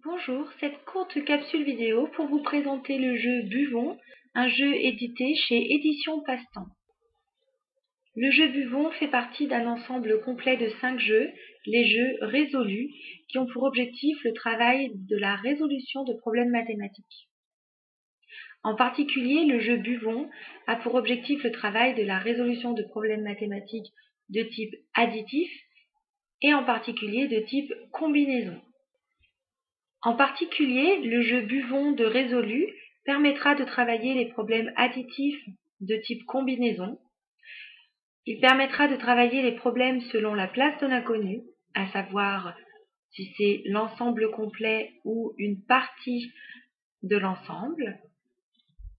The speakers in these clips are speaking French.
Bonjour, cette courte capsule vidéo pour vous présenter le jeu Buvons, un jeu édité chez Éditions Passe-Temps. Le jeu Buvons fait partie d'un ensemble complet de 5 jeux, les jeux résolus, qui ont pour objectif le travail de la résolution de problèmes mathématiques. En particulier, le jeu Buvons a pour objectif le travail de la résolution de problèmes mathématiques de type additif et en particulier de type combinaison. En particulier, le jeu Buvons de résolu permettra de travailler les problèmes additifs de type combinaison. Il permettra de travailler les problèmes selon la place de l'inconnu, à savoir si c'est l'ensemble complet ou une partie de l'ensemble.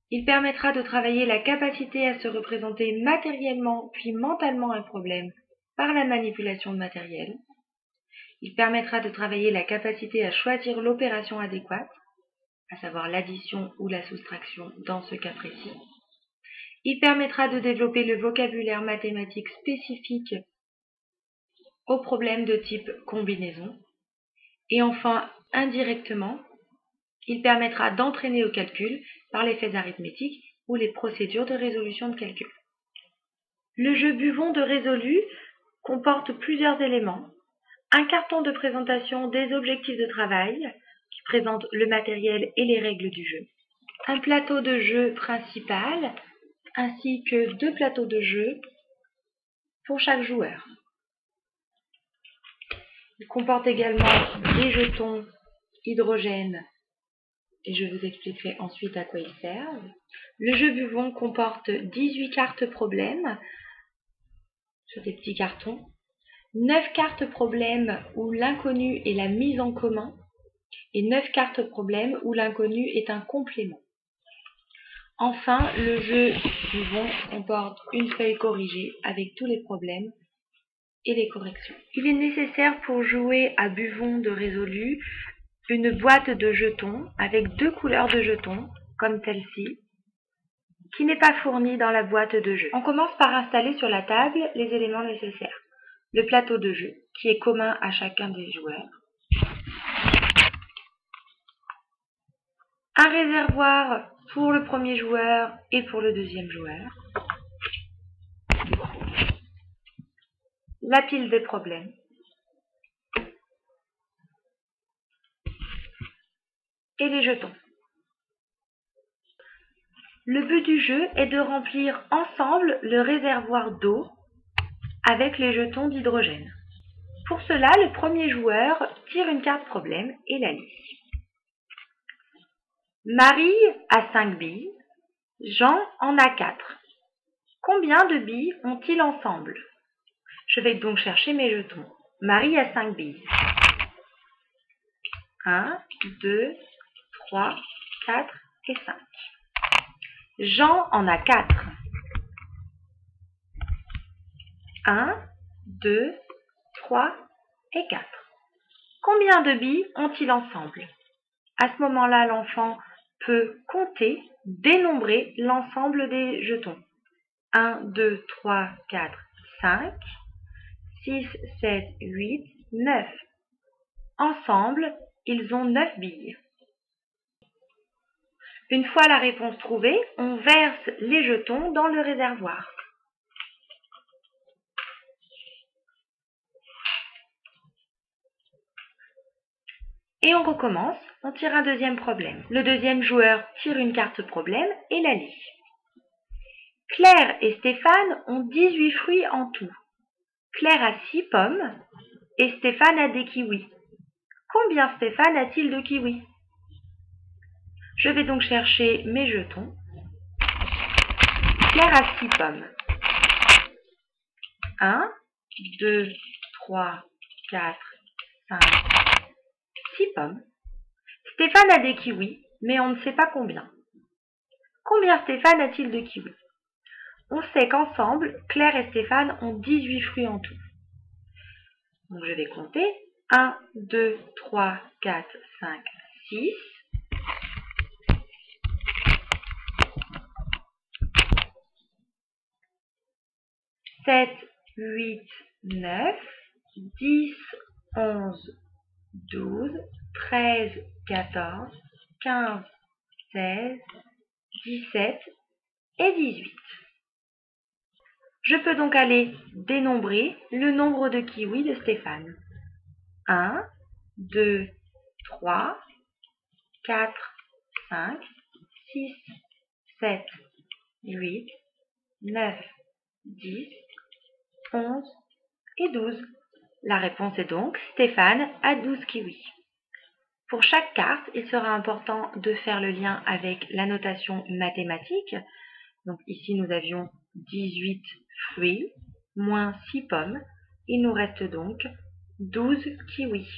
Il permettra de travailler la capacité à se représenter matériellement puis mentalement un problème par la manipulation de matériel. Il permettra de travailler la capacité à choisir l'opération adéquate, à savoir l'addition ou la soustraction dans ce cas précis. Il permettra de développer le vocabulaire mathématique spécifique aux problèmes de type combinaison. Et enfin, indirectement, il permettra d'entraîner au calcul par les faits arithmétiques ou les procédures de résolution de calcul. Le jeu Buvons de résolu comporte plusieurs éléments. Un carton de présentation des objectifs de travail qui présente le matériel et les règles du jeu. Un plateau de jeu principal ainsi que 2 plateaux de jeu pour chaque joueur. Il comporte également des jetons hydrogène et je vous expliquerai ensuite à quoi ils servent. Le jeu Buvons comporte 18 cartes problèmes sur des petits cartons, 9 cartes problèmes où l'inconnu est la mise en commun et 9 cartes problèmes où l'inconnu est un complément. Enfin, le jeu Buvons comporte une feuille corrigée avec tous les problèmes et les corrections. Il est nécessaire pour jouer à Buvons de résolu une boîte de jetons avec 2 couleurs de jetons, comme celle-ci, qui n'est pas fournie dans la boîte de jeu. On commence par installer sur la table les éléments nécessaires. Le plateau de jeu, qui est commun à chacun des joueurs. Un réservoir pour le premier joueur et pour le deuxième joueur. La pile des problèmes. Et les jetons. Le but du jeu est de remplir ensemble le réservoir d'eau avec les jetons d'hydrogène. Pour cela, le premier joueur tire une carte problème et la lit. Marie a 5 billes, Jean en a 4. Combien de billes ont-ils ensemble? Je vais donc chercher mes jetons. Marie a 5 billes. 1, 2, 3, 4 et 5. Jean en a 4. 1, 2, 3 et 4. Combien de billes ont-ils ensemble? À ce moment-là, l'enfant peut compter, dénombrer l'ensemble des jetons. 1, 2, 3, 4, 5, 6, 7, 8, 9. Ensemble, ils ont 9 billes. Une fois la réponse trouvée, on verse les jetons dans le réservoir. Et on recommence, on tire un deuxième problème. Le deuxième joueur tire une carte problème et la lit. Claire et Stéphane ont 18 fruits en tout. Claire a 6 pommes et Stéphane a des kiwis. Combien Stéphane a-t-il de kiwis? Je vais donc chercher mes jetons. Claire a 6 pommes. 1, 2, 3, 4, 5, 6 pommes. Stéphane a des kiwis, mais on ne sait pas combien. Combien Stéphane a-t-il de kiwis? On sait qu'ensemble, Claire et Stéphane ont 18 fruits en tout. Donc je vais compter. 1, 2, 3, 4, 5, 6. 7, 8, 9, 10, 11, 12, 13, 14, 15, 16, 17 et 18. Je peux donc aller dénombrer le nombre de kiwis de Stéphane. 1, 2, 3, 4, 5, 6, 7, 8, 9, 10, 11 et 12. La réponse est donc Stéphane a 12 kiwis. Pour chaque carte, il sera important de faire le lien avec la notation mathématique. Donc ici, nous avions 18 fruits moins 6 pommes. Il nous reste donc 12 kiwis.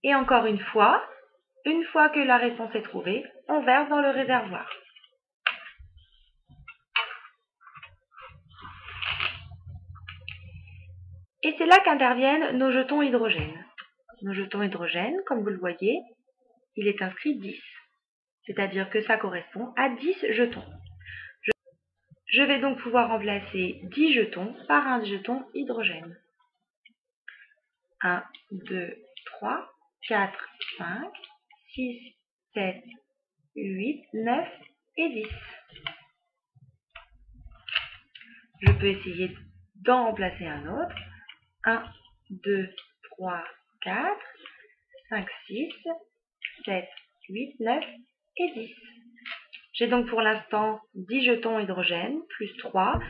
Et encore une fois que la réponse est trouvée, on verse dans le réservoir. Et c'est là qu'interviennent nos jetons hydrogène. Nos jetons hydrogène, comme vous le voyez, il est inscrit 10. C'est-à-dire que ça correspond à 10 jetons. Je vais donc pouvoir remplacer 10 jetons par un jeton hydrogène. 1, 2, 3, 4, 5, 6, 7, 8, 9 et 10. Je peux essayer d'en remplacer un autre. 1, 2, 3, 4, 5, 6, 7, 8, 9 et 10. J'ai donc pour l'instant 10 jetons hydrogène plus 3,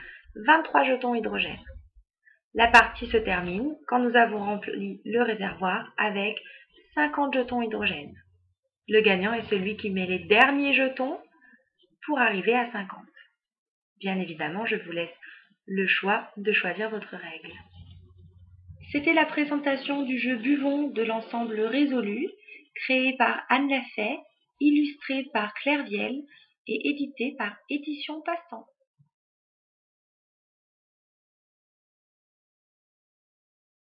23 jetons hydrogène. La partie se termine quand nous avons rempli le réservoir avec 50 jetons hydrogène. Le gagnant est celui qui met les derniers jetons pour arriver à 50. Bien évidemment, je vous laisse le choix de choisir votre règle. C'était la présentation du jeu Buvons de l'ensemble Résolu, créé par Anne Lafay, illustré par Claire Vielle et édité par Éditions Passe-Temps.